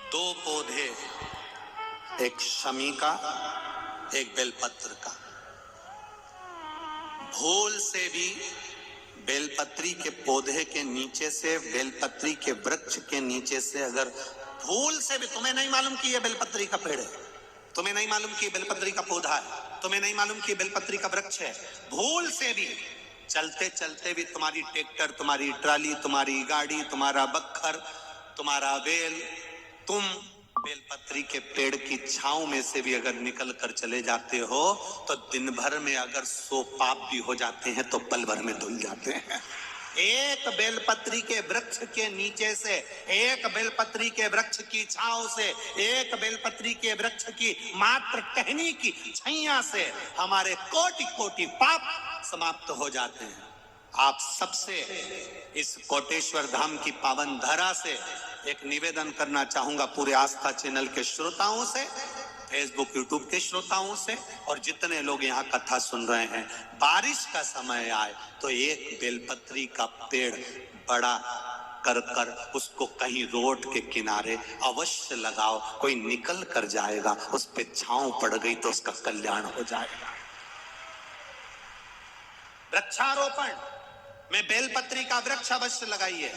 दो पौधे, एक शमी का, एक बेलपत्र का। भूल से भी बेलपत्री के पौधे के नीचे से, बेलपत्री के वृक्ष के नीचे से, अगर भूल से भी, तुम्हें नहीं मालूम कि यह बेलपत्री का पेड़ है, तुम्हें नहीं मालूम कि बेलपत्री का पौधा है, तुम्हें नहीं मालूम कि बेलपत्री का वृक्ष है, भूल से भी चलते चलते भी तुम्हारी ट्रैक्टर, तुम्हारी ट्राली, तुम्हारी गाड़ी, तुम्हारा बक्खर, तुम्हारा बेल, तुम बेलपत्री के पेड़ की छांव में से भी अगर निकल कर चले जाते हो तो दिन भर में अगर 100 पाप भी हो जाते हैं तो पल भर में धुल जाते हैं। एक बेलपत्री के वृक्ष के नीचे से, एक बेलपत्री के वृक्ष की छांव से, एक बेलपत्री के वृक्ष की मात्र टहनी की छैया से हमारे कोटि कोटि पाप समाप्त हो जाते हैं। आप सबसे इस कोटेश्वर धाम की पावन धरा से एक निवेदन करना चाहूंगा, पूरे आस्था चैनल के श्रोताओं से, फेसबुक यूट्यूब के श्रोताओं से, और जितने लोग यहाँ कथा सुन रहे हैं, बारिश का समय आए तो एक बेलपत्री का पेड़ बड़ा कर कर उसको कहीं रोड के किनारे अवश्य लगाओ। कोई निकल कर जाएगा, उस पे छांव पड़ गई तो उसका कल्याण हो जाएगा। वृक्षारोपण में बेलपत्री का वृक्ष अवश्य लगाइए।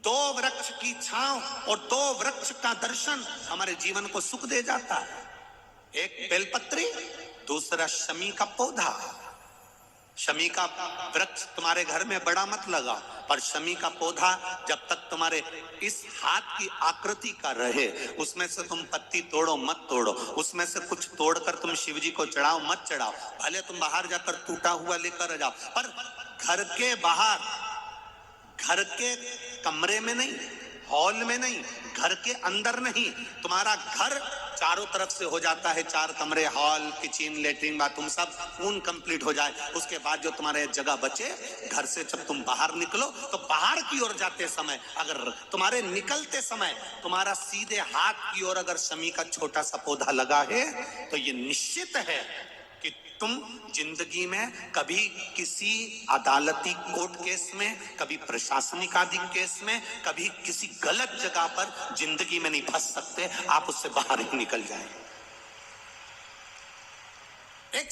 2 वृक्ष की छांव और 2 वृक्ष का दर्शन हमारे जीवन को सुख दे जाता है। एक बेलपत्री, दूसरा शमी का पौधा। शमी का वृक्ष तुम्हारे घर में बड़ा मत लगा, पर शमी का पौधा जब तक तुम्हारे इस हाथ की आकृति का रहे, उसमें से तुम पत्ती तोड़ो मत तोड़ो, उसमें से कुछ तोड़कर तुम शिव जी को चढ़ाओ मत चढ़ाओ, भले तुम बाहर जाकर टूटा हुआ लेकर जाओ, पर घर के बाहर, घर के कमरे में नहीं, हॉल में नहीं, घर के अंदर नहीं। तुम्हारा घर चारों तरफ से हो जाता है, 4 कमरे, हॉल, किचन, लेटरिन, बाथरूम सब पूर्ण कंप्लीट हो जाए, उसके बाद जो तुम्हारे जगह बचे, घर से जब तुम बाहर निकलो तो बाहर की ओर जाते समय, अगर तुम्हारे निकलते समय तुम्हारा सीधे हाथ की ओर अगर शमी का छोटा सा पौधा लगा है तो ये निश्चित है कि तुम जिंदगी में कभी किसी अदालती कोर्ट केस में, कभी प्रशासनिक आदि केस में, कभी किसी गलत जगह पर जिंदगी में नहीं फंस सकते। आप उससे बाहर ही निकल जाएं। एक